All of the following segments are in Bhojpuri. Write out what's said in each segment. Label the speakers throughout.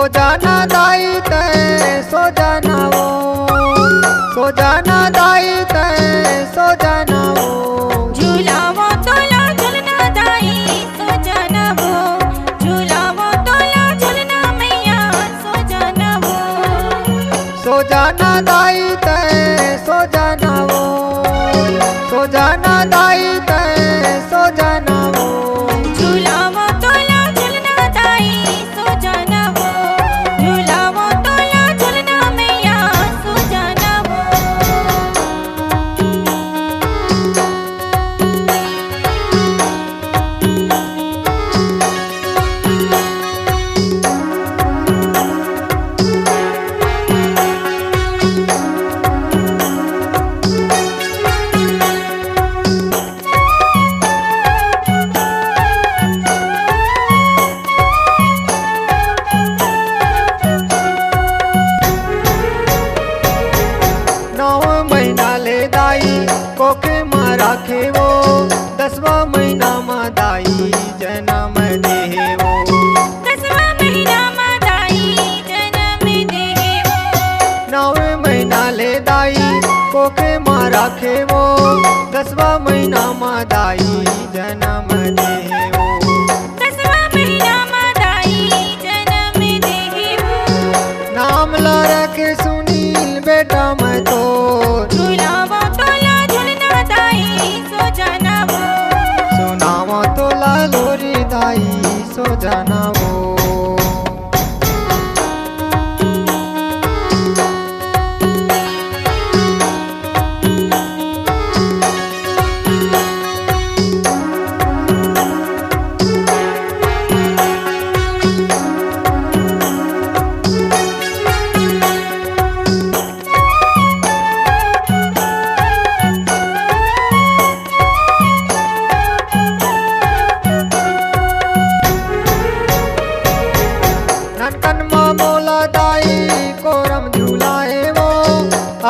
Speaker 1: सो जाना दाई ते सो जाना वो, सो जाना दाई ते सो जाना वो।
Speaker 2: झूलावो तोला झूलना दाई सो जाना वो, झूलावो तोला झूलना मैया सो जाना वो।
Speaker 1: सो जाना दाई ते सो जाना वो, सो जाना दाई ते सो जाना वो।
Speaker 2: झूलावो तोला झूलना दाई सो जाना वो, झूलावो तोला झूलना मैया सो जाना वो।
Speaker 1: कोखे में राखे वो, 10वां महीना में दाई जन्म दे वो।
Speaker 2: 10वां महीना में दाई जन्म दे वो।
Speaker 1: 9वें महीना ले दाई कोखे में राखे वो, 10वां महीना में दाई जन्म दे वो।
Speaker 2: 10वां महीना में दाई जन्म दे वो।
Speaker 1: नाम ला रखे सुनील बेटा मैं तो,
Speaker 2: झूलावो तोला झूलना दाई सो जाना वो।
Speaker 1: सुनावो तोला लोरी दाई सो जाना वो।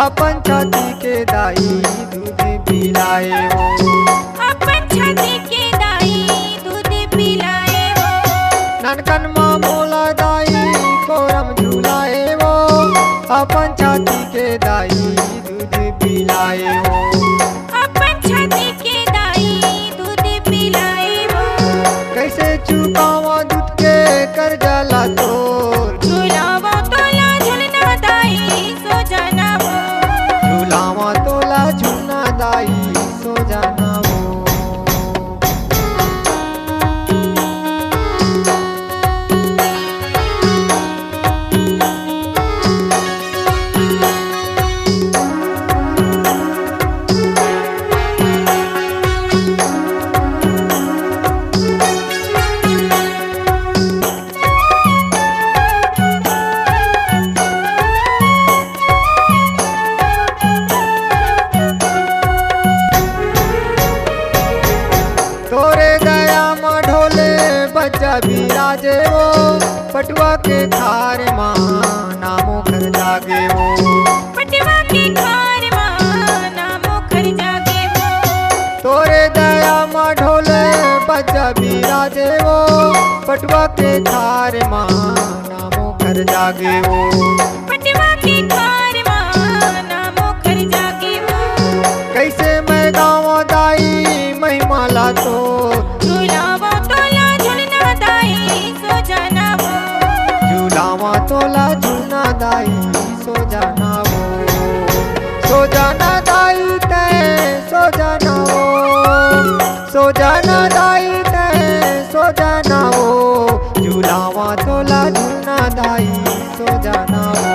Speaker 1: अपन छाती के दाई दूध पिलाए वो,
Speaker 2: अपन छाती के दाई दूध पिलाए वो।
Speaker 1: ननकन माँ मोला दाई कोरम झूलाए वो, अपन छाती के दाई दूध पिलाए वो।
Speaker 2: अपन छाती के दाई दूध पिलाए वो।
Speaker 1: कैसे चुकावा दूध के कर्जा ला तोर,
Speaker 2: झूलावो तोला झूलना दाई सो जाना वो।
Speaker 1: झूलावा तोला झूलना दाई सो जाना वो। तोरे दया में ढोले बच्चा बिराजे वो, पटुआ के खार माँ नामो कर जागे वो।
Speaker 2: पटवा के खार माँ नामो कर जागे वो।
Speaker 1: तोरे दया में ढोले बच्चा बिराजे वो, पटुआ के खार माँ नामो कर जागे वो।
Speaker 2: पटवा के खार माँ नामो कर जागे वो।
Speaker 1: कैसे मैं गाँव दाई महिमा ला तो,
Speaker 2: झूलावो तोला झूलना दाई सो जाना वो।
Speaker 1: झूलावा तोला झूलना दाई सो जाना वो। सो जाना दाई ते सो जाना वो, सो जाना दाई ते सो जाना वो। झूलावा तोला झूलना दाई सो जाना वो।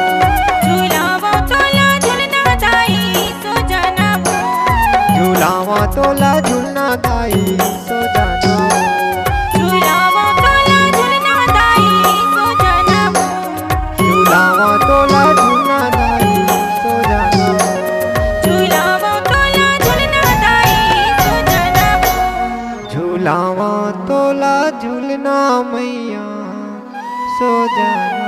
Speaker 2: झूलावो तोला झूलना दाई सो जाना वो।
Speaker 1: झूलावा तोला झूलना दाई सो जाना वो।
Speaker 2: झूलावो तोला झूलना दाई सो जाना वो।
Speaker 1: झूलावा तोला झूलना दाई सो जाना वो।
Speaker 2: झूलावो तोला झूलना दाई सो जाना वो।
Speaker 1: झूलावा तोला झूलना मैया सो जाना।